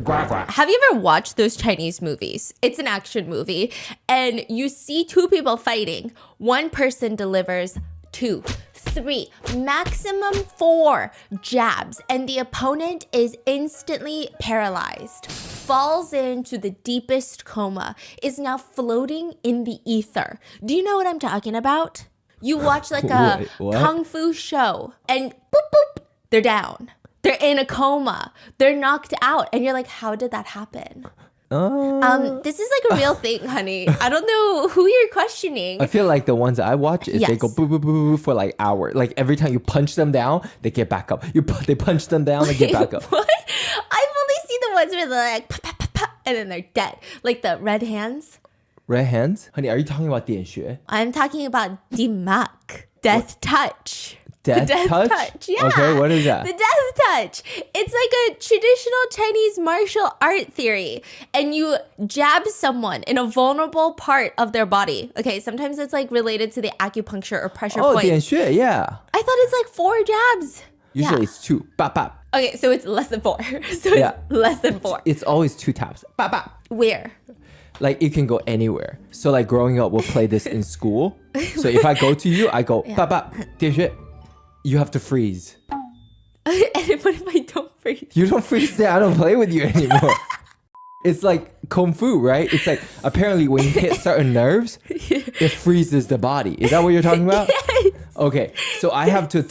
Have you ever watched those Chinese movies? It's an action movie, and you see two people fighting. One person delivers 2, 3, maximum 4 jabs, and the opponent is instantly paralyzed, falls into the deepest coma, is now floating in the ether. Do you know what I'm talking about? You watch like a kung fu show, and boop, boop, they're down. They're in a coma. They're knocked out. And you're like, how did that happen? This is like a real thing, honey. I don't know who you're questioning. I feel like the ones I watch is they go boo, boo, boo, boo for like hours. Like every time you punch them down, they get back up. They punch them down, they get back up. What? I've only seen the ones where they're like, pa, pa, pa, pa, and then they're dead. Like the red hands. Red hands? Honey, are you talking about 点穴? I'm talking about 点脈, death touch. Death touch? Yeah. Okay, what is that? The death touch. It's like a traditional Chinese martial art theory. And you jab someone in a vulnerable part of their body. Okay, sometimes it's like related to the acupuncture or pressure points. 点穴, yeah. I thought it's like 4 jabs. Usually it's 2. Bap, bap. Okay, so it's less than 4. So it's less than 4. It's always 2 taps. Bap, bap. Where? Like it can go anywhere. So like growing up, we'll play this in school. So if I go to you, I go, bap, bap, 点穴. You have to freeze. And what if I don't freeze? You don't freeze there. I don't play with you anymore. It's like kung fu, right? It's like apparently when you hit certain nerves, it freezes the body. Is that what you're talking about? Yes. Okay. So I have to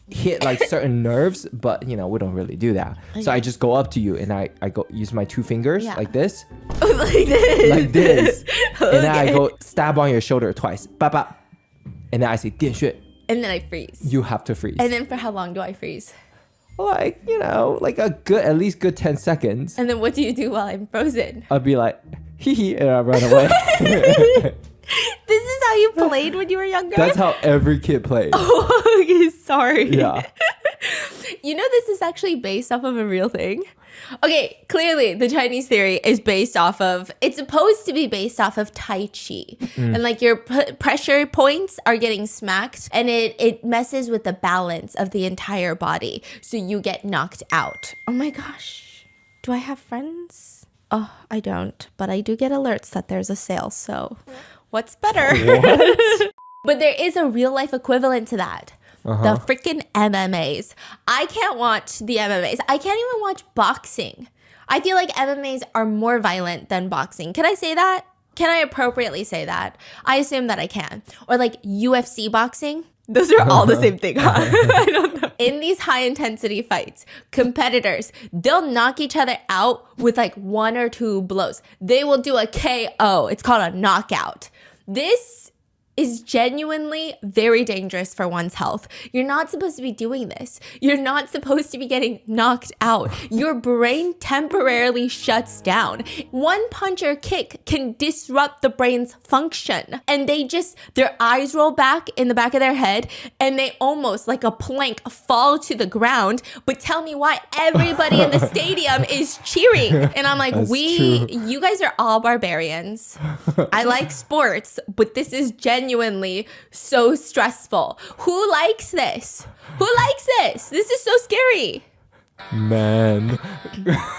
hit like certain nerves, but you know, we don't really do that. So I just go up to you and I go use my 2 fingers like this. Like this. Like this. Okay. And then I go stab on your shoulder twice. Ba ba. And then I say 点穴. And then I freeze. You have to freeze. And then for how long do I freeze? Like, you know, like at least good 10 seconds. And then what do you do while I'm frozen? I'll be like, hee hee, and I run away. This is how you played when you were younger? That's how every kid plays. Oh, okay, sorry. Yeah. You know, this is actually based off of a real thing. Okay, clearly the Chinese theory is based off of, it's supposed to be based off of Tai Chi. And like your pressure points are getting smacked and it messes with the balance of the entire body. So you get knocked out. Oh my gosh. Do I have friends? Oh, I don't. But I do get alerts that there's a sale. So what's better? What? But there is a real life equivalent to that. The freaking MMAs. I can't watch the MMAs. I can't even watch boxing. I feel like MMAs are more violent than boxing. Can I say that? Can I appropriately say that? I assume that I can. Or like UFC boxing. Those are all the same thing, huh? I don't know. In these high intensity fights, competitors, they'll knock each other out with like 1 or 2 blows. They will do a KO. It's called a knockout. This is genuinely very dangerous for one's health. You're not supposed to be doing this. You're not supposed to be getting knocked out. Your brain temporarily shuts down. One punch or kick can disrupt the brain's function. And their eyes roll back in the back of their head and they almost like a plank fall to the ground. But tell me why everybody in the stadium is cheering. And I'm like, you guys are all barbarians. I like sports, but this is genuinely so stressful. Who likes this? Who likes this? This is so scary. Man.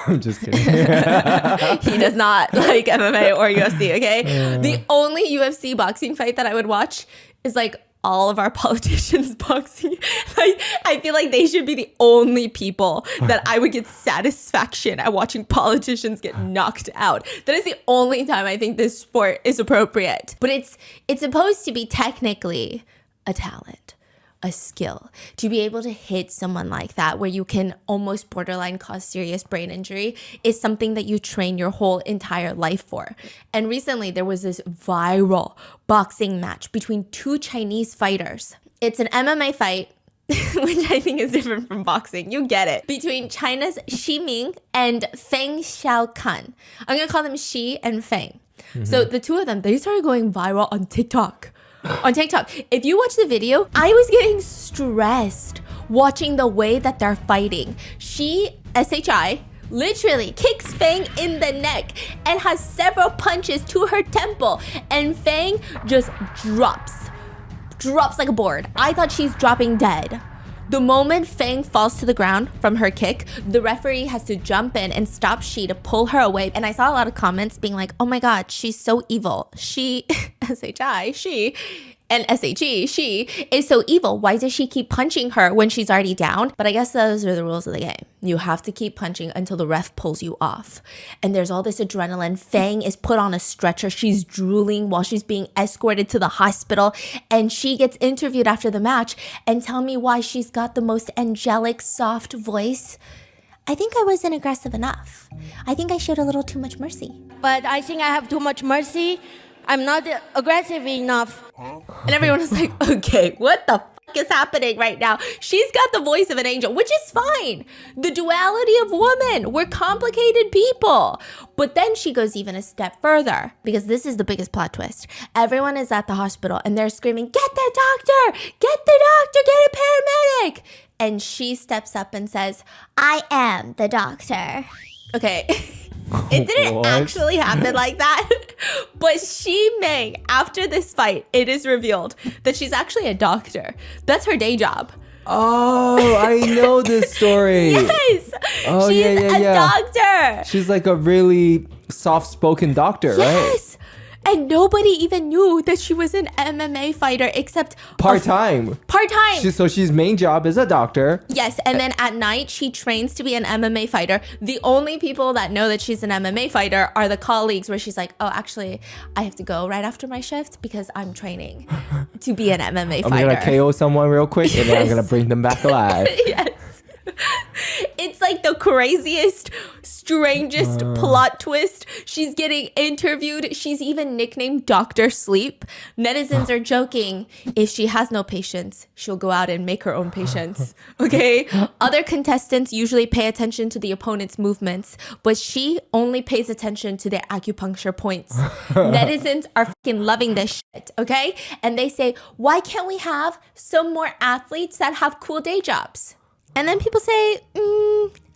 I'm just kidding. He does not like MMA or UFC, okay? The only UFC boxing fight that I would watch is like all of our politicians boxing. I feel like they should be the only people that I would get satisfaction at watching politicians get knocked out. That is the only time I think this sport is appropriate. But it's supposed to be technically a talent, a skill. To be able to hit someone like that where you can almost borderline cause serious brain injury is something that you train your whole entire life for. And recently there was this viral boxing match between 2 Chinese fighters. It's an MMA fight, which I think is different from boxing. You get it. Between China's Xi Ming and Feng Xiaokan. I'm going to call them Xi and Feng. So the 2 of them, they started going viral on TikTok. If you watch the video, I was getting stressed watching the way that they're fighting. She, SHI, literally kicks Fang in the neck and has several punches to her temple. And Fang just drops like a board. I thought she's dropping dead. The moment Fang falls to the ground from her kick, the referee has to jump in and stop Shi to pull her away. And I saw a lot of comments being like, oh my God, she's so evil. She, S-H-I, she, and S-H-E, she is so evil. Why does she keep punching her when she's already down? But I guess those are the rules of the game. You have to keep punching until the ref pulls you off. And there's all this adrenaline. Fang is put on a stretcher. She's drooling while she's being escorted to the hospital. And she gets interviewed after the match and tell me why she's got the most angelic, soft voice. I think I wasn't aggressive enough. I think I showed a little too much mercy. But I think I have too much mercy. I'm not aggressive enough. And everyone was like, okay, what the fuck is happening right now? She's got the voice of an angel, which is fine. The duality of woman. We're complicated people. But then she goes even a step further, because this is the biggest plot twist. Everyone is at the hospital and they're screaming, get the doctor, get the doctor, get a paramedic. And she steps up and says, I am the doctor. Okay. It didn't actually happen like that. But Shi Meng, after this fight, it is revealed that she's actually a doctor. That's her day job. Oh, I know this story. Yes. Oh, she's yeah. a doctor. She's like a really soft-spoken doctor, right? Yes. And nobody even knew that she was an MMA fighter except Part-time. Part-time. So she's main job is a doctor. Yes, and then at night she trains to be an MMA fighter. The only people that know that she's an MMA fighter are the colleagues where she's like, oh, actually, I have to go right after my shift because I'm training to be an MMA fighter. I'm going to KO someone real quick and then I'm going to bring them back alive. Yes. It's like the craziest, strangest plot twist. She's getting interviewed. She's even nicknamed Dr. Sleep. Netizens are joking. If she has no patients, she'll go out and make her own patients. Okay? Other contestants usually pay attention to the opponent's movements, but she only pays attention to their acupuncture points. Netizens are fucking loving this shit, okay? And they say, why can't we have some more athletes that have cool day jobs? And then people say,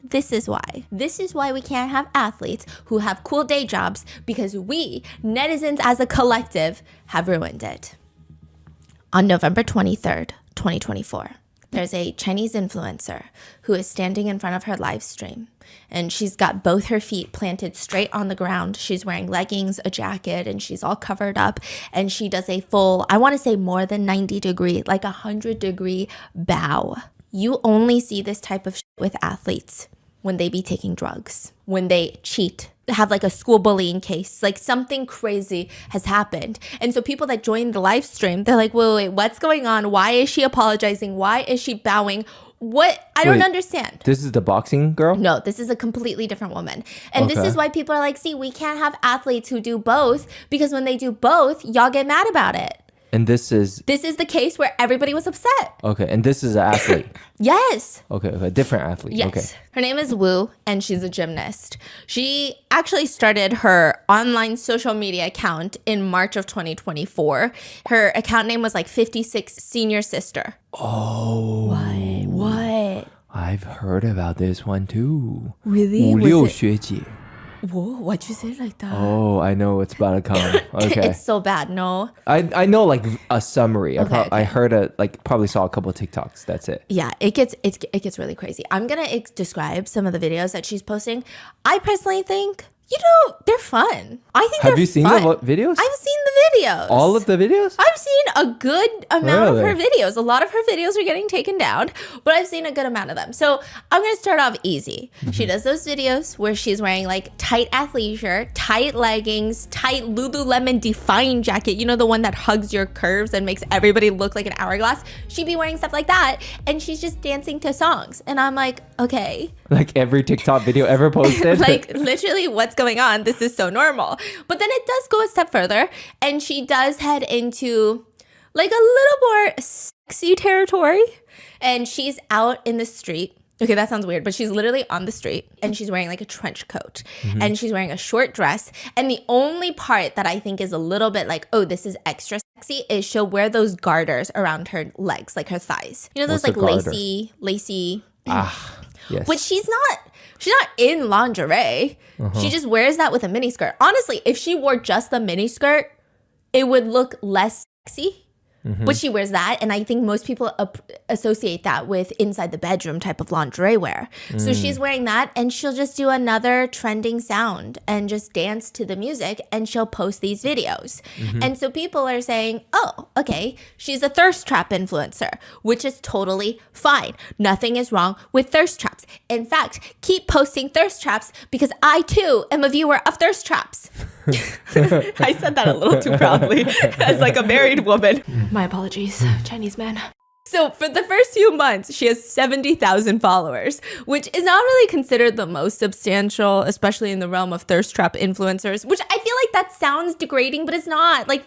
this is why. This is why we can't have athletes who have cool day jobs, because we, netizens as a collective, have ruined it. On November 23rd, 2024, there's a Chinese influencer who is standing in front of her live stream. And she's got both her feet planted straight on the ground. She's wearing leggings, a jacket, and she's all covered up. And she does a full, I want to say more than 90 degree, like 100-degree bow. You only see this type of shit with athletes when they be taking drugs, when they cheat, have like a school bullying case, like something crazy has happened. And so people that join the live stream, they're like, wait, what's going on? Why is she apologizing? Why is she bowing? What? I don't understand. This is the boxing girl? No, this is a completely different woman. And this is why people are like, see, we can't have athletes who do both, because when they do both, y'all get mad about it. And this is the case where everybody was upset. okay. And this is an athlete. Yes. Okay, a different athlete. Yes. Okay. Her name is Wu, and she's a gymnast. She actually started her online social media account in March of 2024. Her account name was like 56 Senior Sister. Oh. What? I've heard about this one too. Really? 56学姐. Whoa, why'd you say it like that? Oh, I know what's about to come. Okay. It's so bad, no? I know like a summary. Okay. I heard probably saw a couple of TikToks. That's it. Yeah, it gets really crazy. I'm gonna describe some of the videos that she's posting. I personally think, they're fun. I think Have you seen fun. the videos? I've seen the videos. All of the videos? I've seen a good amount of her Really? videos. A lot of her videos are getting taken down, but I've seen a good amount of them. So I'm going to start off easy. She does those videos where she's wearing like tight athleisure, tight leggings, tight Lululemon Define jacket. You know, the one that hugs your curves and makes everybody look like an hourglass. She'd be wearing stuff like that, and she's just dancing to songs. And I'm like, okay. Like every TikTok video ever posted? Like literally what's going on? This is so normal. But then it does go a step further, and she does head into like a little more sexy territory, and she's out in the street. Okay, that sounds weird, but she's literally on the street, and she's wearing like a trench coat, and she's wearing a short dress. And the only part that I think is a little bit like, oh, this is extra sexy, is she'll wear those garters around her legs, like her thighs. You know, those What's like a garter? lacy. Yes. But she's not in lingerie. She just wears that with a mini skirt. Honestly, if she wore just the mini skirt, it would look less sexy. But she wears that, and I think most people associate that with inside the bedroom type of lingerie wear. So she's wearing that, and she'll just do another trending sound and just dance to the music, and she'll post these videos. And so people are saying, oh, okay, she's a thirst trap influencer, which is totally fine. Nothing is wrong with thirst traps. In fact, keep posting thirst traps because I too am a viewer of thirst traps. I said that a little too proudly as like a married woman. My apologies, Chinese man. So for the first few months, she has 70,000 followers, which is not really considered the most substantial, especially in the realm of thirst trap influencers, which I feel like that sounds degrading, but it's not. Like,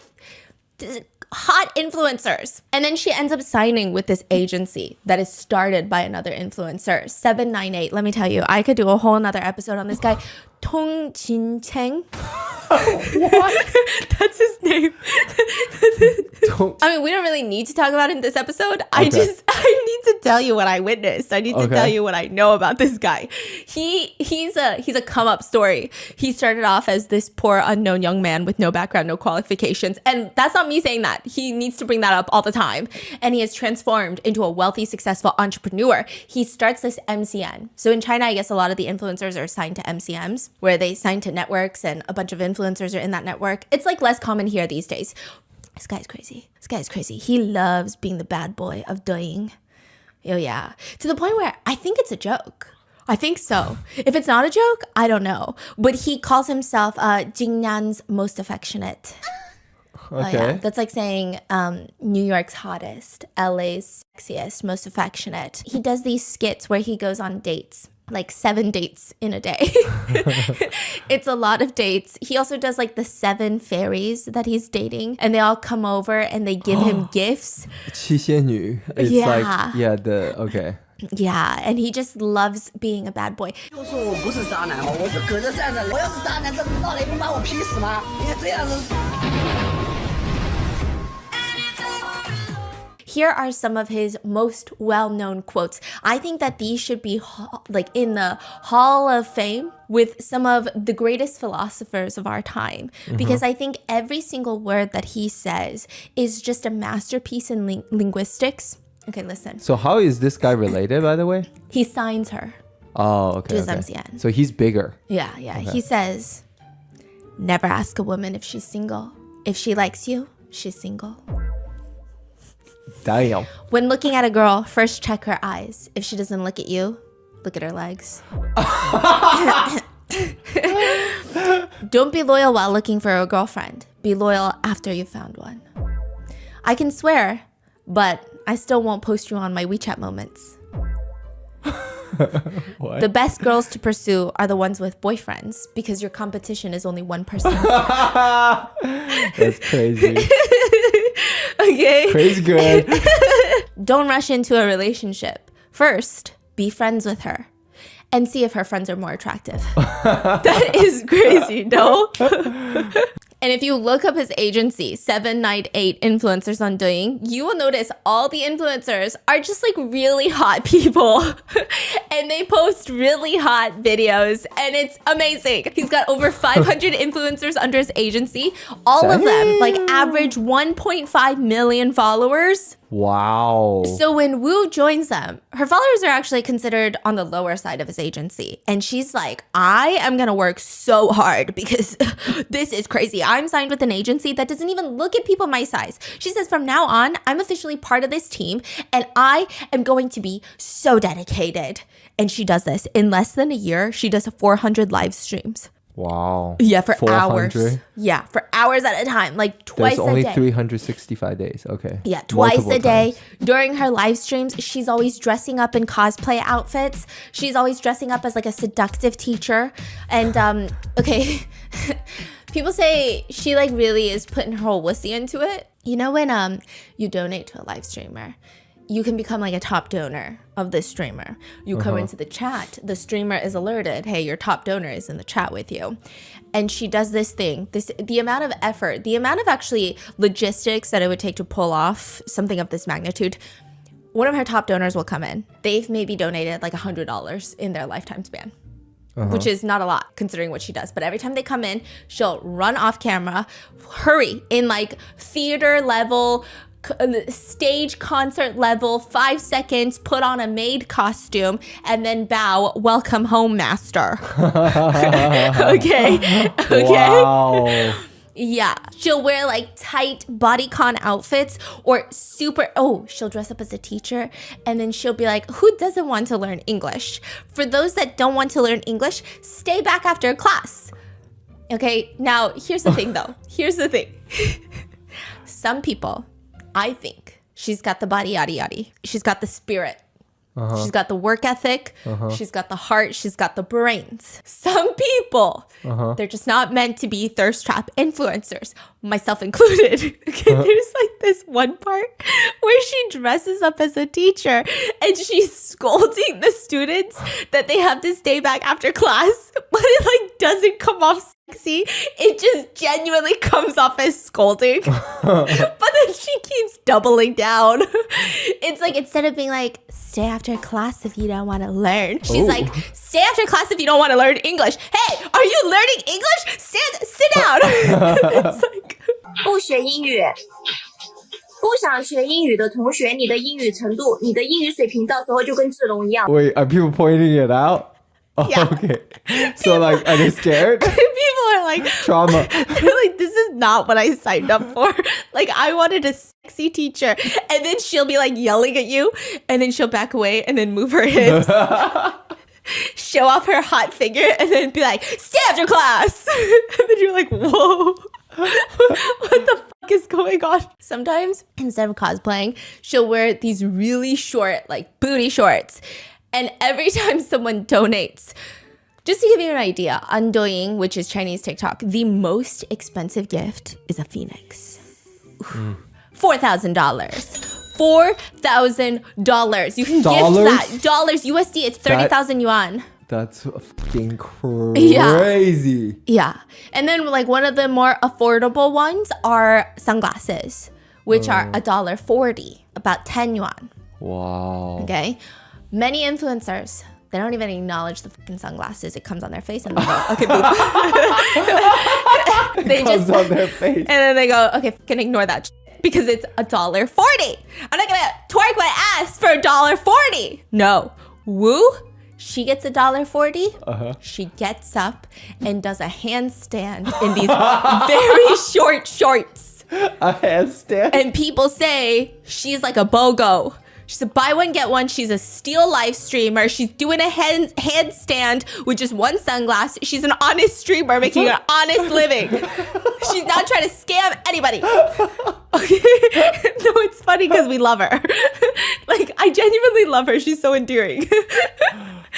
hot influencers. And then she ends up signing with this agency that is started by another influencer, 798. Let me tell you, I could do a whole nother episode on this guy. Tong Jin Cheng. What? That's his name. I mean, we don't really need to talk about it in this episode. I need to tell you what I witnessed. I need to tell you what I know about this guy. He's a come up story. He started off as this poor unknown young man with no background, no qualifications. And that's not me saying that. He needs to bring that up all the time. And he has transformed into a wealthy, successful entrepreneur. He starts this MCN. So in China, I guess a lot of the influencers are signed to MCMs, where they sign to networks and a bunch of influencers are in that network. It's like less common here these days. This guy's crazy. This guy's crazy. He loves being the bad boy of doing. Oh yeah. To the point where I think it's a joke. I think so. If it's not a joke, I don't know. But he calls himself Jingnan's most affectionate. Okay. Yeah. That's like saying New York's hottest, LA's sexiest, most affectionate. He does these skits where he goes on dates. Like 7 dates in a day. It's a lot of dates. He also does like the 7 fairies that he's dating, and they all come over and they give him gifts. 七仙女. It's like, yeah, okay. Yeah, and he just loves being a bad boy. Here are some of his most well-known quotes. I think that these should be like in the Hall of Fame with some of the greatest philosophers of our time. Because I think every single word that he says is just a masterpiece in linguistics. Okay, listen. So how is this guy related, by the way? He signs her. Oh, okay. To his MCN. So he's bigger. Yeah. Okay. He says, never ask a woman if she's single. If she likes you, she's single. Damn. When looking at a girl, first check her eyes. If she doesn't look at you, look at her legs. Don't be loyal while looking for a girlfriend. Be loyal after you found one. I can swear, but I still won't post you on my WeChat moments. What? The best girls to pursue are the ones with boyfriends because your competition is only one person. That's crazy. Okay. Crazy good. Don't rush into a relationship. First, be friends with her and see if her friends are more attractive. That is crazy, no? And if you look up his agency, 798 Influencers on Douyin, you will notice all the influencers are just like really hot people. And they post really hot videos. And it's amazing. He's got over 500 influencers under his agency. All of them like average 1.5 million followers. Wow. So when Wu joins them, her followers are actually considered on the lower side of his agency. And she's like, I am going to work so hard because this is crazy. I'm signed with an agency that doesn't even look at people my size. She says, from now on, I'm officially part of this team and I am going to be so dedicated. And she does this. In less than a year, she does 400 live streams. Wow. Yeah, for 400? hours. Yeah, for hours at a time, like twice a day. There's only 365 days. Okay. Yeah, twice Multiple a day. times. During her live streams, she's always dressing up in cosplay outfits. She's always dressing up as like a seductive teacher. And okay, people say she like really is putting her whole wussy into it. You know when you donate to a live streamer, you can become like a top donor of this streamer. You come into the chat, the streamer is alerted, hey, your top donor is in the chat with you. And she does this thing, the amount of effort, the amount of actually logistics that it would take to pull off something of this magnitude. One of her top donors will come in. They've maybe donated like $100 in their lifetime span. Which is not a lot considering what she does. But every time they come in, she'll run off camera, hurry in like theater level stage concert level, 5 seconds, put on a maid costume, and then bow, welcome home, master. Okay? Wow. Yeah, she'll wear like tight bodycon outfits or she'll dress up as a teacher and then she'll be like, who doesn't want to learn English? For those that don't want to learn English, stay back after class. Okay, now here's the thing though. Here's the thing. Some people, I think, she's got the body yada yada. She's got the spirit. She's got the work ethic. She's got the heart. She's got the brains. Some people, they're just not meant to be thirst trap influencers, myself included. Okay, there's like this one part where she dresses up as a teacher and she's scolding the students that they have to stay back after class, but it like doesn't come off sexy. It just genuinely comes off as scolding. But then she keeps doubling down. It's like, instead of being like, stay after class if you don't want to learn, she's like, stay after class if you don't want to learn English. Hey, are you learning English? Sit down. It's like, 不学英语，不想学英语的同学，你的英语程度、你的英语水平，到时候就跟志龙一样。 Wait, are people pointing it out? Oh, Yeah. Okay. So like, are they scared? people are like, Trauma. they're like, this is not what I signed up for. Like, I wanted a sexy teacher. And then she'll be like yelling at you. And then she'll back away and then move her hips. Show off her hot figure. And then be like, stay after class. And then you're like, whoa. What the fuck is going on? Sometimes, instead of cosplaying, she'll wear these really short, like, booty shorts. And every time someone donates, just to give you an idea, on Douyin, which is Chinese TikTok, the most expensive gift is a phoenix. $4,000. $4,000. You can gift that. Dollars, USD, it's 30,000 yuan. That's fucking crazy. Yeah. And then like one of the more affordable ones are sunglasses, which are $1.40, about 10 yuan. Wow. Okay. Many influencers, they don't even acknowledge the fucking sunglasses. It comes on their face and they go, okay, boop. They Comes on their face. And then they go, okay, fucking ignore that because it's $1.40. I'm not gonna twerk my ass for $1.40. No. Woo? She gets $1.40. She gets up and does a handstand in these very short shorts. A handstand? And people say she's like a BOGO. She's a buy one, get one. She's a steal live streamer. She's doing a handstand with just one sunglass. She's an honest streamer making an honest living. She's not trying to scam anybody. Okay. No, it's funny because we love her. Like, I genuinely love her. She's so endearing.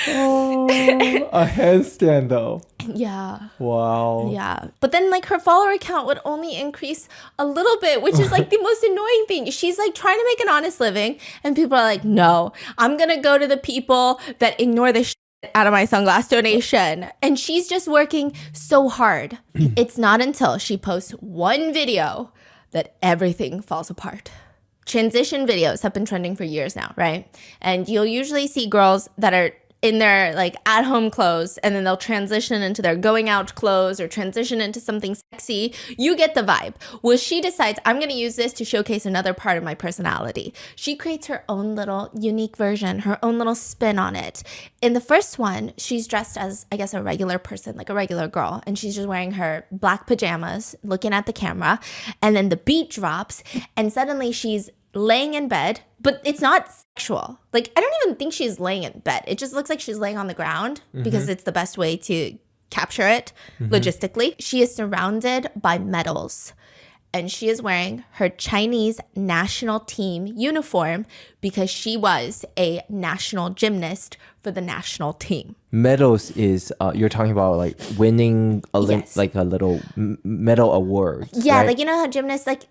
Oh, a handstand though. Yeah. Wow. Yeah. But then like her follower count would only increase a little bit, which is like the most annoying thing. She's like trying to make an honest living and people are like, no, I'm going to go to the people that ignore the shit out of my sunglass donation. And she's just working so hard. It's not until she posts one video that everything falls apart. Transition videos have been trending for years now, right? And you'll usually see girls that are in their like at-home clothes and then they'll transition into their going out clothes or transition into something sexy. You get the vibe. Well, she decides, I'm going to use this to showcase another part of my personality. She creates her own little unique version, her own little spin on it. In the first one, she's dressed as, I guess, a regular person, like a regular girl. And she's just wearing her black pajamas, looking at the camera. And then the beat drops and suddenly she's laying in bed, but it's not sexual. Like, I don't even think she's laying in bed. It just looks like she's laying on the ground because it's the best way to capture it logistically. She is surrounded by medals and she is wearing her Chinese national team uniform because she was a national gymnast for the national team. Medals is, you're talking about like winning Yes. like a little medal award. Yeah, right? like, you know how gymnasts, like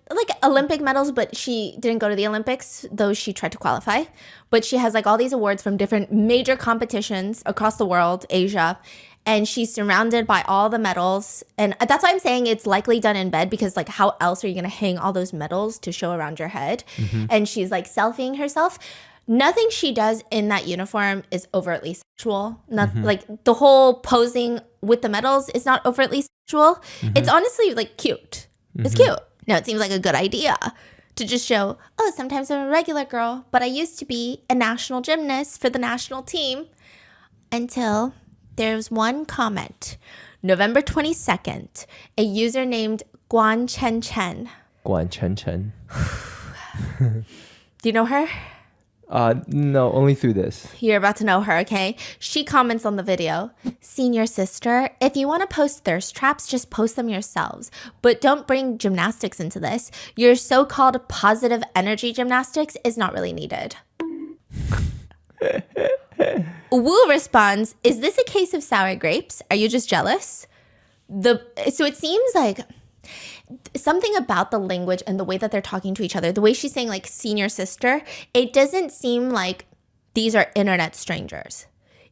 Olympic medals, but she didn't go to the Olympics, though she tried to qualify. But she has like all these awards from different major competitions across the world, Asia. And she's surrounded by all the medals. And that's why I'm saying it's likely done in bed because like how else are you going to hang all those medals to show around your head? And she's like selfieing herself. Nothing she does in that uniform is overtly sexual. Not like the whole posing with the medals is not overtly sexual. It's honestly like cute. It's cute. Now it seems like a good idea to just show, oh, sometimes I'm a regular girl, but I used to be a national gymnast for the national team. Until there was one comment. November 22nd, a user named Guan Chen Chen. Guan Chen Chen. Do you know her? No, only through this. You're about to know her, okay? She comments on the video, senior sister, if you want to post thirst traps, just post them yourselves. But don't bring gymnastics into this. Your so-called positive energy gymnastics is not really needed. Wu responds, is this a case of sour grapes? Are you just jealous? So it seems like something about the language and the way that they're talking to each other, the way she's saying like senior sister, it doesn't seem like these are internet strangers.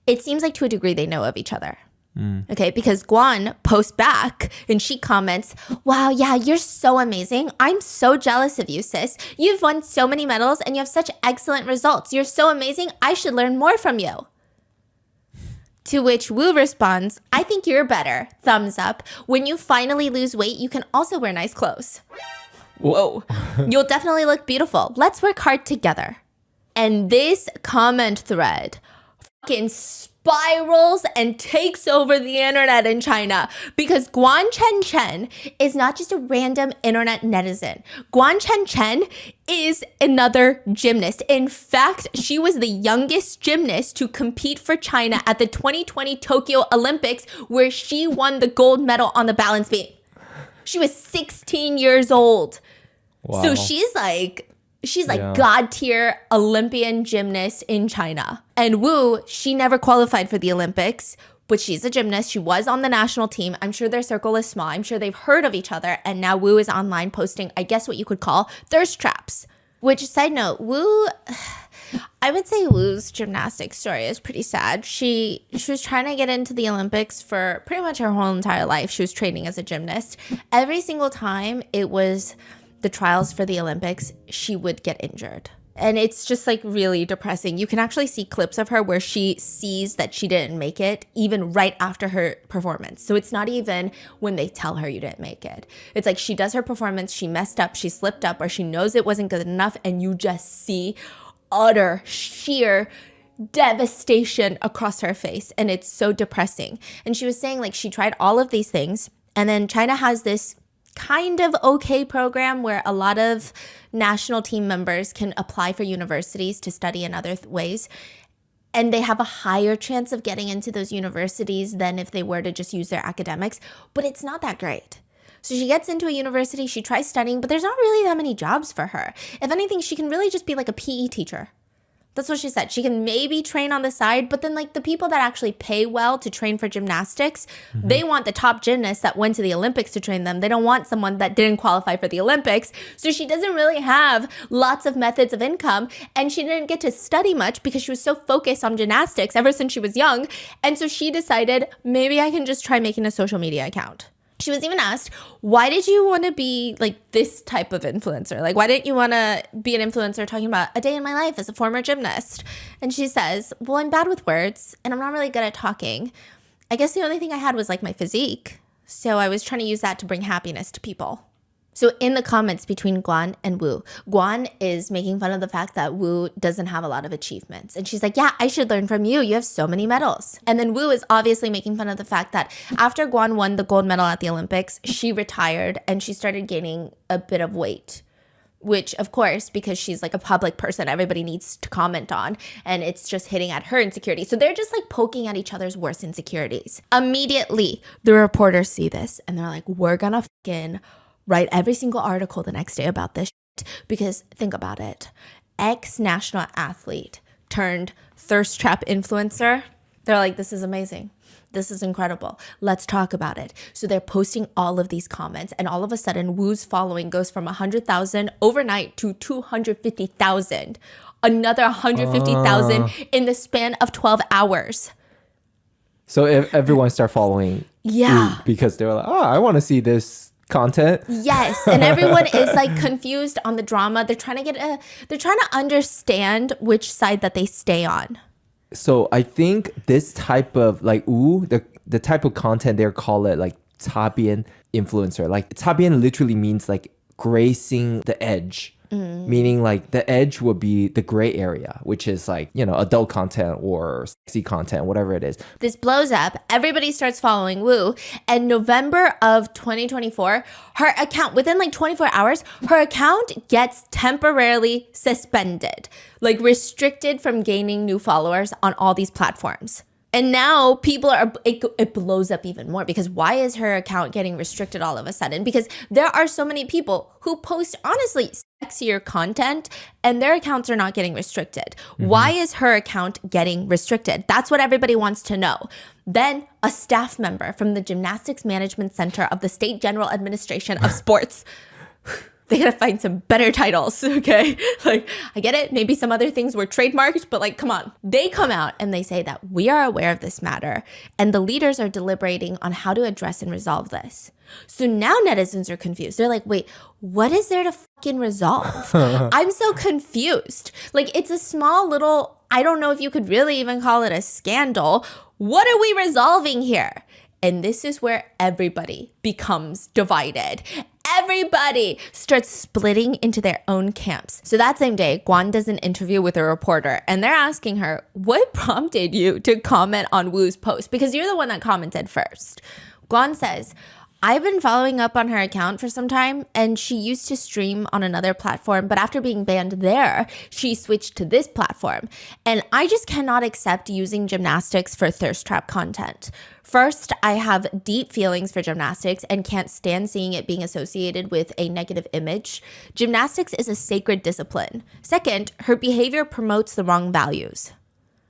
It seems like to a degree they know of each other. Okay, because Guan posts back and she comments, wow, yeah, you're so amazing. I'm so jealous of you, sis. You've won so many medals and you have such excellent results. You're so amazing. I should learn more from you. To which Wu responds, I think you're better. Thumbs up. When you finally lose weight, you can also wear nice clothes. Whoa. You'll definitely look beautiful. Let's work hard together. And this comment thread fucking spirals and takes over the internet in China because Guan Chen Chen is not just a random internet netizen. Guan Chen Chen is another gymnast. In fact, she was the youngest gymnast to compete for China at the 2020 Tokyo Olympics, where she won the gold medal on the balance beam. She was 16 years old. Wow. So she's like God tier Olympian gymnast in China. And Wu, she never qualified for the Olympics, but she's a gymnast. She was on the national team. I'm sure their circle is small. I'm sure they've heard of each other. And now Wu is online posting, I guess what you could call thirst traps. Which, side note, Wu, I would say Wu's gymnastics story is pretty sad. She was trying to get into the Olympics for pretty much her whole entire life. She was training as a gymnast. Every single time it was the trials for the Olympics, she would get injured. And it's just like really depressing. You can actually see clips of her where she sees that she didn't make it even right after her performance. So it's not even when they tell her you didn't make it. It's like she does her performance, she messed up, she slipped up, or she knows it wasn't good enough, and you just see utter sheer devastation across her face. And it's so depressing. And she was saying like she tried all of these things, and then China has this kind of okay program where a lot of national team members can apply for universities to study in other ways. And they have a higher chance of getting into those universities than if they were to just use their academics. But it's not that great. So she gets into a university, she tries studying, but there's not really that many jobs for her. If anything, she can really just be like a PE teacher. That's what she said. She can maybe train on the side, but then like the people that actually pay well to train for gymnastics, they want the top gymnasts that went to the Olympics to train them. They don't want someone that didn't qualify for the Olympics. So she doesn't really have lots of methods of income, and she didn't get to study much because she was so focused on gymnastics ever since she was young. And so she decided, maybe I can just try making a social media account. She was even asked, why did you want to be like this type of influencer? Like, why didn't you want to be an influencer talking about a day in my life as a former gymnast? And she says, well, I'm bad with words and I'm not really good at talking. I guess the only thing I had was like my physique. So I was trying to use that to bring happiness to people. So in the comments between Guan and Wu, Guan is making fun of the fact that Wu doesn't have a lot of achievements. And she's like, yeah, I should learn from you. You have so many medals. And then Wu is obviously making fun of the fact that after Guan won the gold medal at the Olympics, she retired and she started gaining a bit of weight. Which, of course, because she's like a public person, everybody needs to comment on. And it's just hitting at her insecurity. So they're just like poking at each other's worst insecurities. Immediately, the reporters see this and they're like, we're gonna fucking write every single article the next day about this shit. Because think about it. Ex-national athlete turned thirst trap influencer. They're like, this is amazing. This is incredible. Let's talk about it. So they're posting all of these comments, and all of a sudden Wu's following goes from 100,000 overnight to 250,000. Another 150,000 in the span of 12 hours. So if everyone start following Yeah. Wu because they're like, oh, I want to see this content. Yes, and everyone is like confused on the drama. They're trying to understand which side that they stay on. So I think this type of like the type of content they call it like 擦边 influencer. Like 擦边 literally means like gracing the edge Meaning like the edge would be the gray area, which is like, adult content or sexy content, whatever it is. This blows up. Everybody starts following Wu. And November of 2024, her account, within like 24 hours, her account gets temporarily suspended, like restricted from gaining new followers on all these platforms. And now it blows up even more, because why is her account getting restricted all of a sudden? Because there are so many people who post honestly sexier content and their accounts are not getting restricted. Why is her account getting restricted? That's what everybody wants to know. Then a staff member from the Gymnastics Management Center of the State General Administration of Sports they gotta find some better titles, okay? Like, I get it. Maybe some other things were trademarked, but like, come on. They come out and they say that we are aware of this matter and the leaders are deliberating on how to address and resolve this. So now netizens are confused. They're like, wait, what is there to fucking resolve? I'm so confused. Like, it's a small little, I don't know if you could really even call it a scandal. What are we resolving here? And this is where everybody becomes divided. Everybody starts splitting into their own camps. So that same day, Guan does an interview with a reporter and they're asking her, what prompted you to comment on Wu's post? Because you're the one that commented first. Guan says, I've been following up on her account for some time and she used to stream on another platform, but after being banned there, she switched to this platform. And I just cannot accept using gymnastics for thirst trap content. First, I have deep feelings for gymnastics and can't stand seeing it being associated with a negative image. Gymnastics is a sacred discipline. Second, her behavior promotes the wrong values.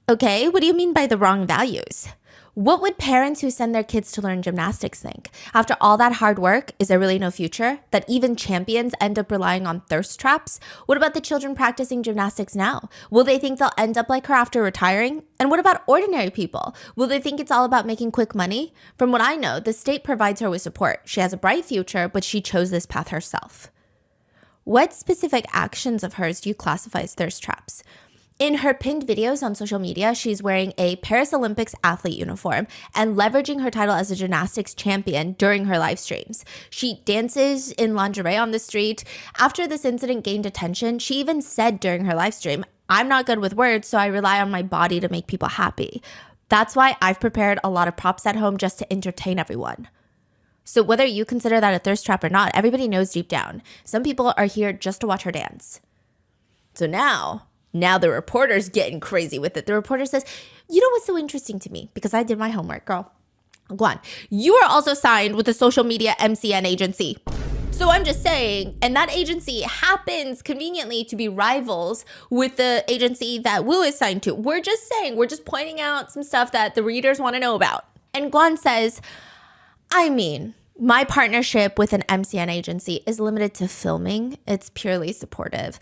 Okay, what do you mean by the wrong values? What would parents who send their kids to learn gymnastics think? After all that hard work, is there really no future? That even champions end up relying on thirst traps? What about the children practicing gymnastics now? Will they think they'll end up like her after retiring? And what about ordinary people? Will they think it's all about making quick money? From what I know, the state provides her with support. She has a bright future, but she chose this path herself. What specific actions of hers do you classify as thirst traps? In her pinned videos on social media, she's wearing a Paris Olympics athlete uniform and leveraging her title as a gymnastics champion during her live streams. She dances in lingerie on the street. After this incident gained attention, she even said during her live stream, I'm not good with words, so I rely on my body to make people happy. That's why I've prepared a lot of props at home just to entertain everyone. So whether you consider that a thirst trap or not, everybody knows deep down. Some people are here just to watch her dance. So now the reporter's getting crazy with it. The reporter says, you know what's so interesting to me? Because I did my homework, girl. Guan, you are also signed with the social media MCN agency. So I'm just saying, and that agency happens conveniently to be rivals with the agency that Wu is signed to. We're just saying, we're just pointing out some stuff that the readers want to know about. And Guan says, I mean, my partnership with an MCN agency is limited to filming. It's purely supportive.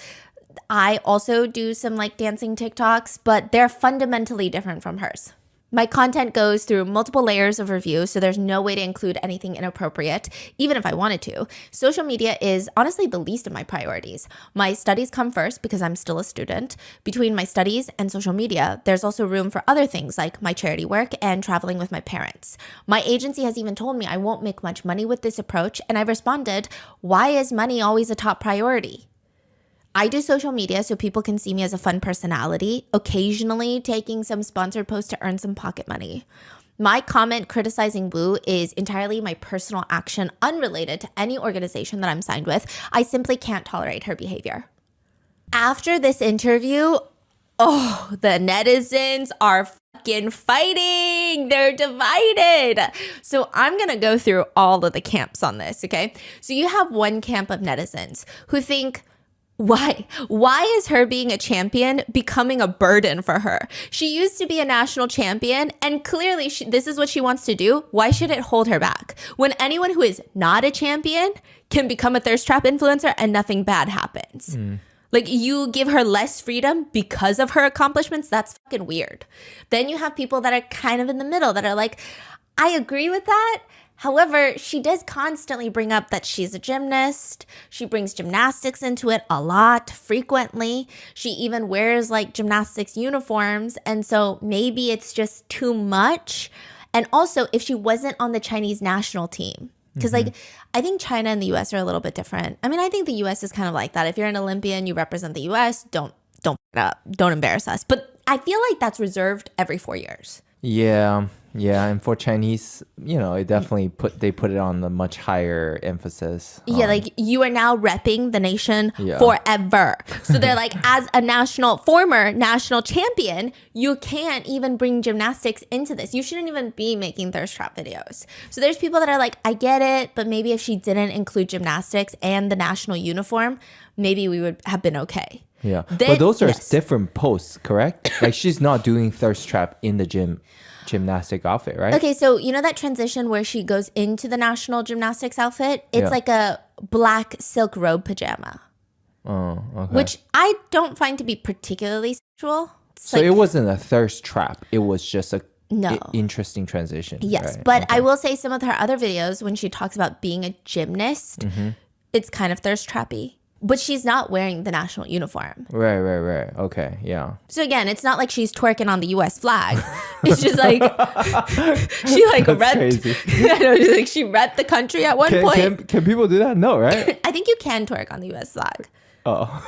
I also do some like dancing TikToks, but they're fundamentally different from hers. My content goes through multiple layers of review, so there's no way to include anything inappropriate, even if I wanted to. Social media is honestly the least of my priorities. My studies come first because I'm still a student. Between my studies and social media, there's also room for other things like my charity work and traveling with my parents. My agency has even told me I won't make much money with this approach, and I've responded, why is money always a top priority? I do social media so people can see me as a fun personality, occasionally taking some sponsored posts to earn some pocket money. My comment criticizing Wu is entirely my personal action, unrelated to any organization that I'm signed with. I simply can't tolerate her behavior. After this interview, the netizens are fucking fighting. They're divided. So I'm going to go through all of the camps on this, okay? So you have one camp of netizens who think, why? Why is her being a champion becoming a burden for her? She used to be a national champion, and clearly this is what she wants to do. Why should it hold her back? When anyone who is not a champion can become a thirst trap influencer and nothing bad happens. Like, you give her less freedom because of her accomplishments, that's fucking weird. Then you have people that are kind of in the middle that are like, I agree with that. However, she does constantly bring up that she's a gymnast. She brings gymnastics into it a lot, frequently. She even wears like gymnastics uniforms. And so maybe it's just too much. And also, if she wasn't on the Chinese national team, Because like I think China and the US are a little bit different. I mean, I think the US is kind of like that. If you're an Olympian, you represent the US, don't f it up. Don't embarrass us. But I feel like that's reserved every 4 years. Yeah. Yeah, and for Chinese, it definitely they put it on the much higher emphasis. Yeah, like you are now repping the nation Yeah. forever. So they're like, as a former national champion, you can't even bring gymnastics into this. You shouldn't even be making thirst trap videos. So there's people that are like, I get it, but maybe if she didn't include gymnastics and the national uniform, maybe we would have been okay. Yeah, Then- but those are yes. different posts, correct? Like she's not doing thirst trap in the gymnastic outfit, right? Okay, so you know that transition where she goes into the national gymnastics outfit? It's Yeah. like a black silk robe pajama, Oh, okay. which I don't find to be particularly sexual. It's So like- it wasn't a thirst trap. It was just a No. interesting transition. Yes, right? but I will say some of her other videos when she talks about being a gymnast, it's kind of thirst trappy. But she's not wearing the national uniform. Right. Okay, yeah. So again, it's not like she's twerking on the US flag. It's just like she like repped crazy. I know, like she repped the country at one point. Can people do that? No, right? I think you can twerk on the US flag. Oh.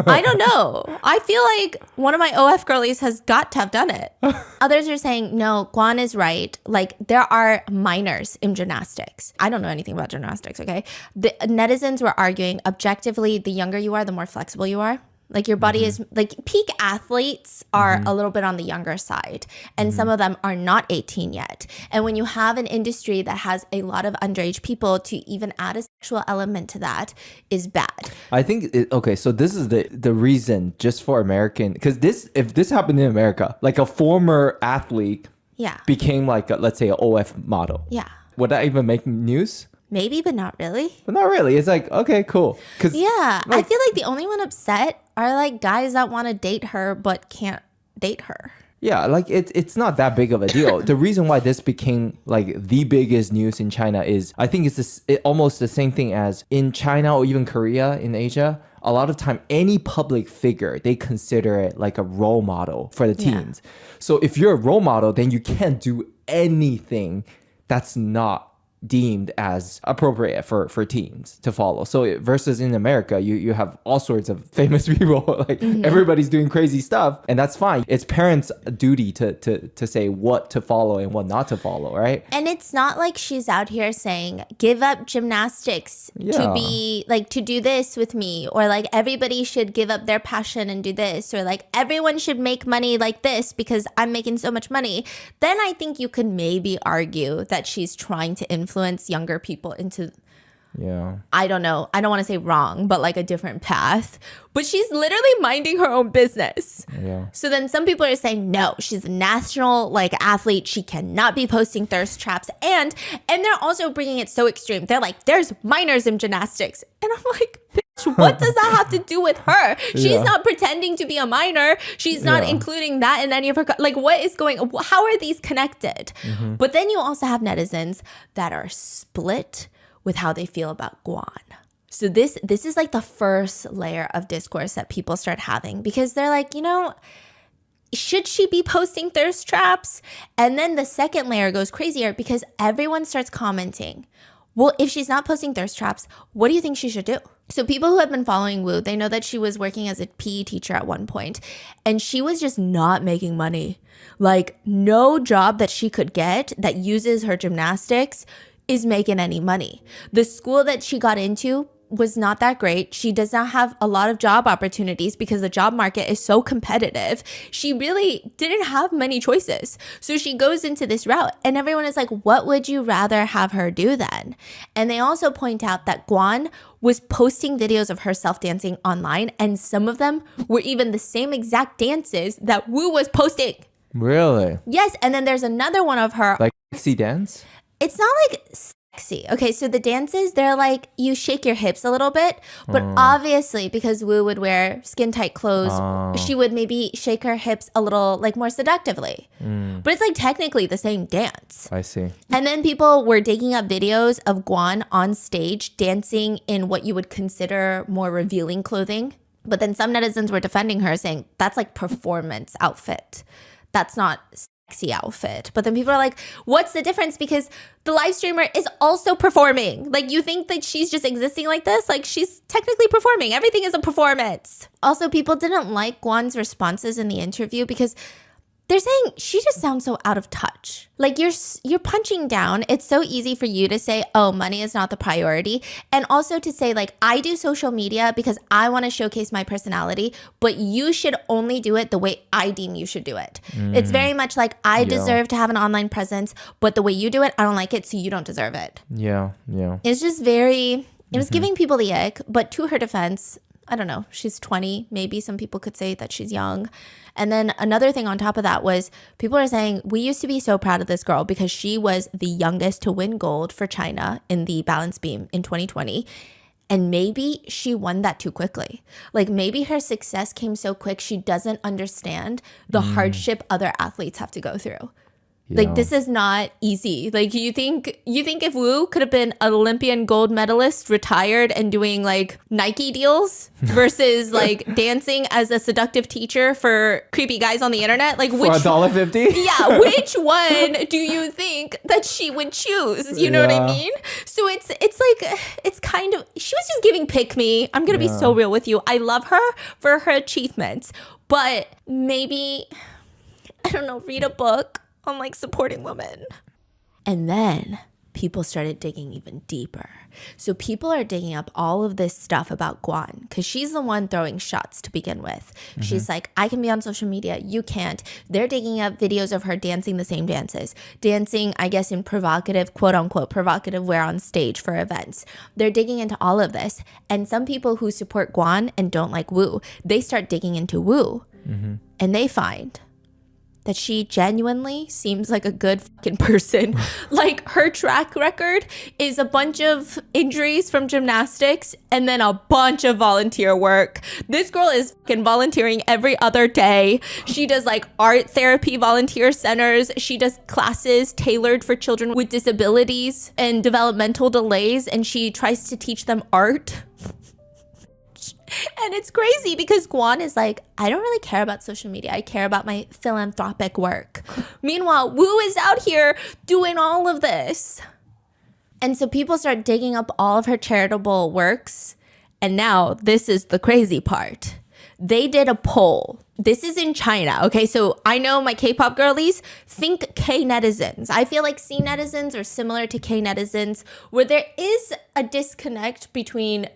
I don't know. I feel like one of my OF girlies has got to have done it. Others are saying, no, Guan is right. Like, there are minors in gymnastics. I don't know anything about gymnastics, okay? The netizens were arguing, objectively, the younger you are, the more flexible you are. Like, your body is, like, peak athletes are a little bit on the younger side. And some of them are not 18 yet. And when you have an industry that has a lot of underage people, to even add a sexual element to that is bad. I think so this is the reason just for American, because if this happened in America, like a former athlete Yeah. became like let's say an OF model. Yeah. Would that even make news? Maybe, but not really. But not really. It's like, okay, cool. Cause Yeah, I like- feel like the only one upset are like guys that want to date her but can't date her. Yeah, like it's not that big of a deal. The reason why this became like the biggest news in China is I think it's almost the same thing as in China or even Korea in Asia. A lot of time, any public figure, they consider it like a role model for the Yeah. teens. So if you're a role model, then you can't do anything that's not deemed as appropriate for teens to follow. So versus in America, you have all sorts of famous people, like everybody's doing crazy stuff, and that's fine. It's parents' duty to say what to follow and what not to follow, right? And it's not like she's out here saying, give up gymnastics to Yeah. be like, to do this with me, or like everybody should give up their passion and do this, or like everyone should make money like this because I'm making so much money. Then I think you could maybe argue that she's trying to influence younger people into, Yeah. I don't know, I don't want to say wrong, but like a different path. But she's literally minding her own business. Yeah. So then some people are saying, no, she's a national like athlete. She cannot be posting thirst traps. And they're also bringing it so extreme. They're like, there's minors in gymnastics. And I'm like, bitch, what does that have to do with her? She's Yeah. not pretending to be a minor. She's not Yeah. including that in any of her, like what is going, how are these connected? But then you also have netizens that are split with how they feel about Guan. So this is like the first layer of discourse that people start having, because they're like, should she be posting thirst traps? And then the second layer goes crazier because everyone starts commenting, well, if she's not posting thirst traps, what do you think she should do? So people who have been following Wu, they know that she was working as a PE teacher at one point, and she was just not making money. Like, no job that she could get that uses her gymnastics is making any money. The school that she got into was not that great. She does not have a lot of job opportunities because the job market is so competitive. She really didn't have many choices. So she goes into this route, and everyone is like, what would you rather have her do then? And they also point out that Guan was posting videos of herself dancing online, and some of them were even the same exact dances that Wu was posting. Really? Yes, and then there's another one of her. Like sexy dance? It's not like sexy. Okay, so the dances, they're like you shake your hips a little bit, but obviously because Wu would wear skin tight clothes, she would maybe shake her hips a little like more seductively. But it's like technically the same dance. I see. And then people were digging up videos of Guan on stage dancing in what you would consider more revealing clothing. But then some netizens were defending her, saying that's like performance outfit. That's not sexy outfit. But then people are like, what's the difference? Because the live streamer is also performing. Like, you think that she's just existing like this? Like, she's technically performing. Everything is a performance. Also, people didn't like Guan's responses in the interview because they're saying she just sounds so out of touch. Like, you're punching down. It's so easy for you to say, oh, money is not the priority. And also to say, like, I do social media because I want to showcase my personality, but you should only do it the way I deem you should do it. It's very much like, I deserve to have an online presence, but the way you do it, I don't like it, so you don't deserve it. Yeah. It's just very, it was giving people the ick, but to her defense, I don't know, she's 20. Maybe some people could say that she's young. And then another thing on top of that was people are saying, we used to be so proud of this girl because she was the youngest to win gold for China in the balance beam in 2020. And maybe she won that too quickly. Like, maybe her success came so quick, she doesn't understand the hardship other athletes have to go through. Like, this is not easy. Like, you think if Wu could have been an Olympian gold medalist, retired and doing like Nike deals versus like dancing as a seductive teacher for creepy guys on the internet, like, which $1.50? Yeah, which one do you think that she would choose? You know what I mean? So it's like, it's kind of, she was just giving pick me. I'm gonna be so real with you. I love her for her achievements, but maybe, I don't know, read a book on like supporting women. And then people started digging even deeper. So people are digging up all of this stuff about Guan because she's the one throwing shots to begin with. She's like, I can be on social media, you can't. They're digging up videos of her dancing the same dances, dancing, I guess, in provocative, quote unquote, provocative wear on stage for events. They're digging into all of this. And some people who support Guan and don't like Wu, they start digging into Wu and they find that she genuinely seems like a good fucking person. Like, her track record is a bunch of injuries from gymnastics and then a bunch of volunteer work. This girl is fucking volunteering every other day. She does like art therapy volunteer centers. She does classes tailored for children with disabilities and developmental delays, and she tries to teach them art. And it's crazy because Guan is like, I don't really care about social media. I care about my philanthropic work. Meanwhile, Wu is out here doing all of this. And so people start digging up all of her charitable works. And now this is the crazy part. They did a poll. This is in China. Okay, so I know my K-pop girlies think K-netizens. I feel like C-netizens are similar to K-netizens, where there is a disconnect between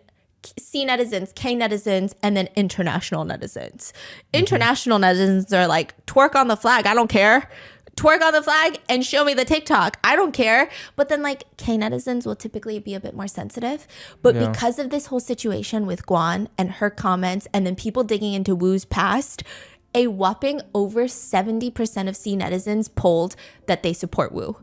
C-netizens, K-netizens, and then international netizens. International netizens are like, twerk on the flag, I don't care. Twerk on the flag and show me the TikTok, I don't care. But then like K-netizens will typically be a bit more sensitive. But because of this whole situation with Guan and her comments and then people digging into Wu's past, a whopping over 70% of C-netizens polled that they support Wu.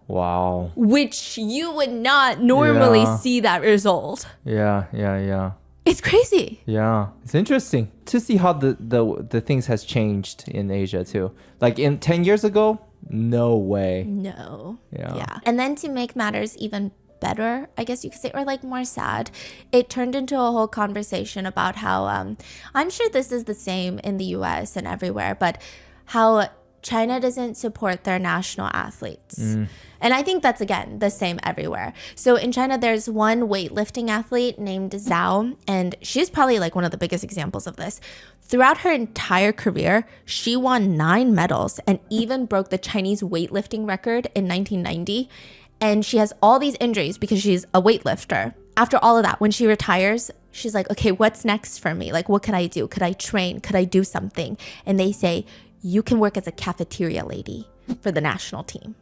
Wow. Which you would not normally see that result. Yeah. It's crazy. Yeah. It's interesting to see how the things has changed in Asia too. Like in 10 years ago, no way. No. Yeah. And then to make matters even better, I guess you could say, or like more sad, it turned into a whole conversation about how, I'm sure this is the same in the US and everywhere, but how China doesn't support their national athletes. And I think that's, again, the same everywhere. So in China, there's one weightlifting athlete named Zhao, and she's probably like one of the biggest examples of this. Throughout her entire career, she won 9 medals and even broke the Chinese weightlifting record in 1990. And she has all these injuries because she's a weightlifter. After all of that, when she retires, she's like, okay, what's next for me? Like, what could I do? Could I train? Could I do something? And they say, you can work as a cafeteria lady for the national team.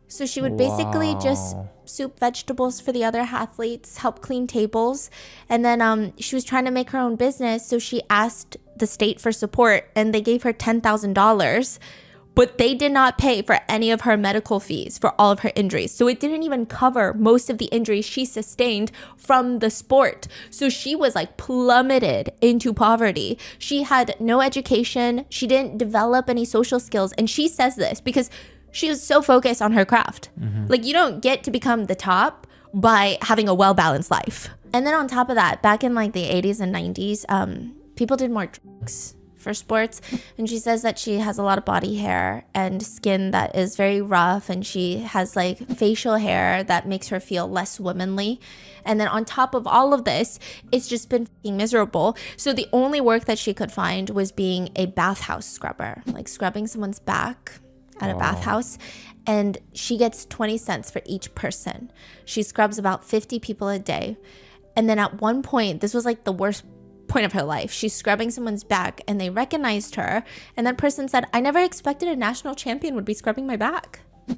So she would basically just soup vegetables for the other athletes, help clean tables. And then she was trying to make her own business. So she asked the state for support and they gave her $10,000. But they did not pay for any of her medical fees for all of her injuries. So it didn't even cover most of the injuries she sustained from the sport. So she was like plummeted into poverty. She had no education. She didn't develop any social skills. And she says this because she was so focused on her craft. Like, you don't get to become the top by having a well-balanced life. And then on top of that, back in like the 80s and 90s, people did more drugs for sports. And she says that she has a lot of body hair and skin that is very rough, and she has like facial hair that makes her feel less womanly. And then on top of all of this, it's just been fucking miserable. So the only work that she could find was being a bathhouse scrubber, like scrubbing someone's back at a bathhouse. And she gets 20 cents for each person. She scrubs about 50 people a day. And then at one point, this was like the worst point of her life, she's scrubbing someone's back and they recognized her. And that person said, I never expected a national champion would be scrubbing my back. I'm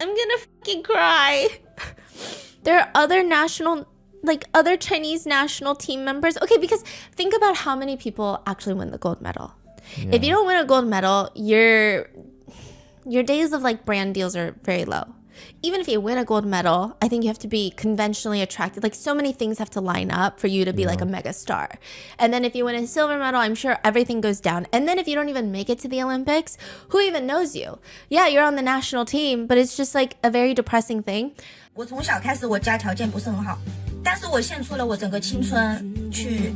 gonna fucking cry. There are other other Chinese national team members. Okay, because think about how many people actually win the gold medal. Yeah. If you don't win a gold medal, your days of like brand deals are very low. Even if you win a gold medal, I think you have to be conventionally attractive. Like so many things have to line up for you to be like a mega star. And then if you win a silver medal, I'm sure everything goes down. And then if you don't even make it to the Olympics, who even knows you? Yeah, you're on the national team, but it's just like a very depressing thing. 我从小开始我家条件不是很好，但是我献出了我整个青春去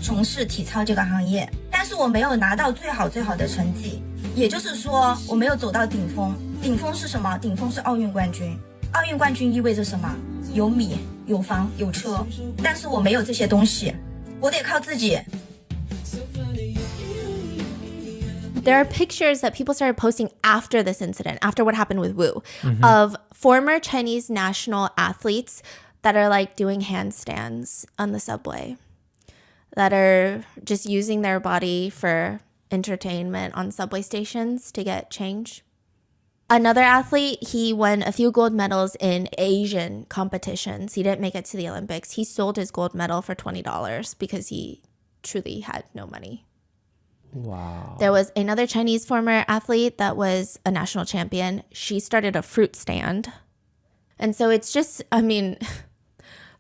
从事体操这个行业，但是我没有拿到最好的成绩，也就是说我没有走到顶峰。顶峰是什么？顶峰是奥运冠军。奥运冠军意味着什么？有米、有房、有车，但是我没有这些东西，我得靠自己。There are pictures that people started posting after this incident, after what happened with Wu, of former Chinese national athletes that are like doing handstands on the subway, that are just using their body for entertainment on subway stations to get change. Another athlete, he won a few gold medals in Asian competitions. He didn't make it to the Olympics. He sold his gold medal for $20 because he truly had no money. Wow. There was another Chinese former athlete that was a national champion. She started a fruit stand. And so it's just, I mean,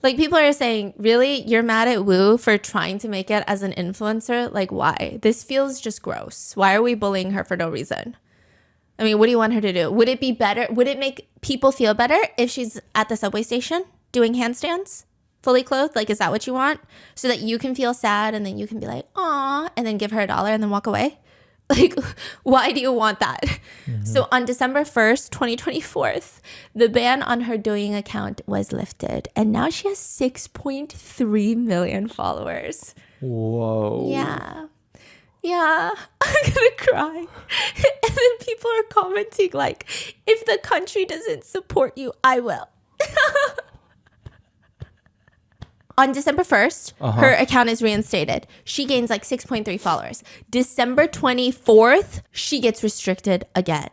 like people are saying, really? You're mad at Wu for trying to make it as an influencer? Like, why? This feels just gross. Why are we bullying her for no reason? I mean, what do you want her to do? Would it be better? Would it make people feel better if she's at the subway station doing handstands? Fully clothed? Like, is that what you want? So that you can feel sad and then you can be like, aw, and then give her $1 and then walk away? Like, why do you want that? Mm-hmm. So on December 1st, 2024, the ban on her Douyin account was lifted. And now she has 6.3 million followers. Whoa. Yeah, I'm gonna cry. And then people are commenting like, if the country doesn't support you, I will. On December 1st, her account is reinstated. She gains like 6.3 followers. December 24th, she gets restricted again.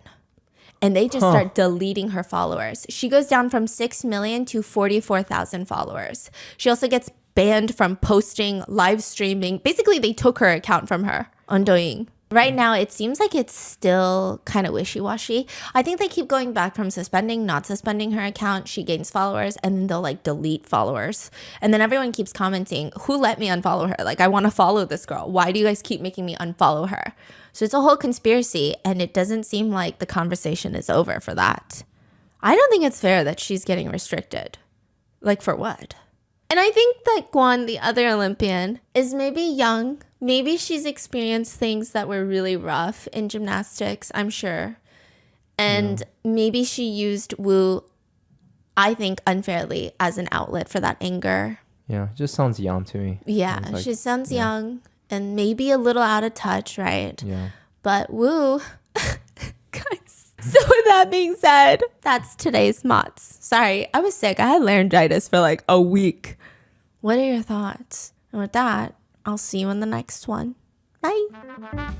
And they just start deleting her followers. She goes down from 6 million to 44,000 followers. She also gets banned from posting, live streaming. Basically, they took her account from her on Douyin. Right now, it seems like it's still kind of wishy-washy. I think they keep going back from suspending, not suspending her account. She gains followers, and then they'll like delete followers. And then everyone keeps commenting, who let me unfollow her? Like, I want to follow this girl. Why do you guys keep making me unfollow her? So it's a whole conspiracy, and it doesn't seem like the conversation is over for that. I don't think it's fair that she's getting restricted. Like, for what? And I think that Guan, the other Olympian, is maybe young. Maybe she's experienced things that were really rough in gymnastics, I'm sure. And maybe she used Wu, I think, unfairly as an outlet for that anger. Yeah, just sounds young to me. Yeah, like, she sounds young and maybe a little out of touch, right? Yeah. But Wu, guys. So with that being said, that's today's Mots. Sorry, I was sick. I had laryngitis for like a week. What are your thoughts? And with that, I'll see you in the next one. Bye.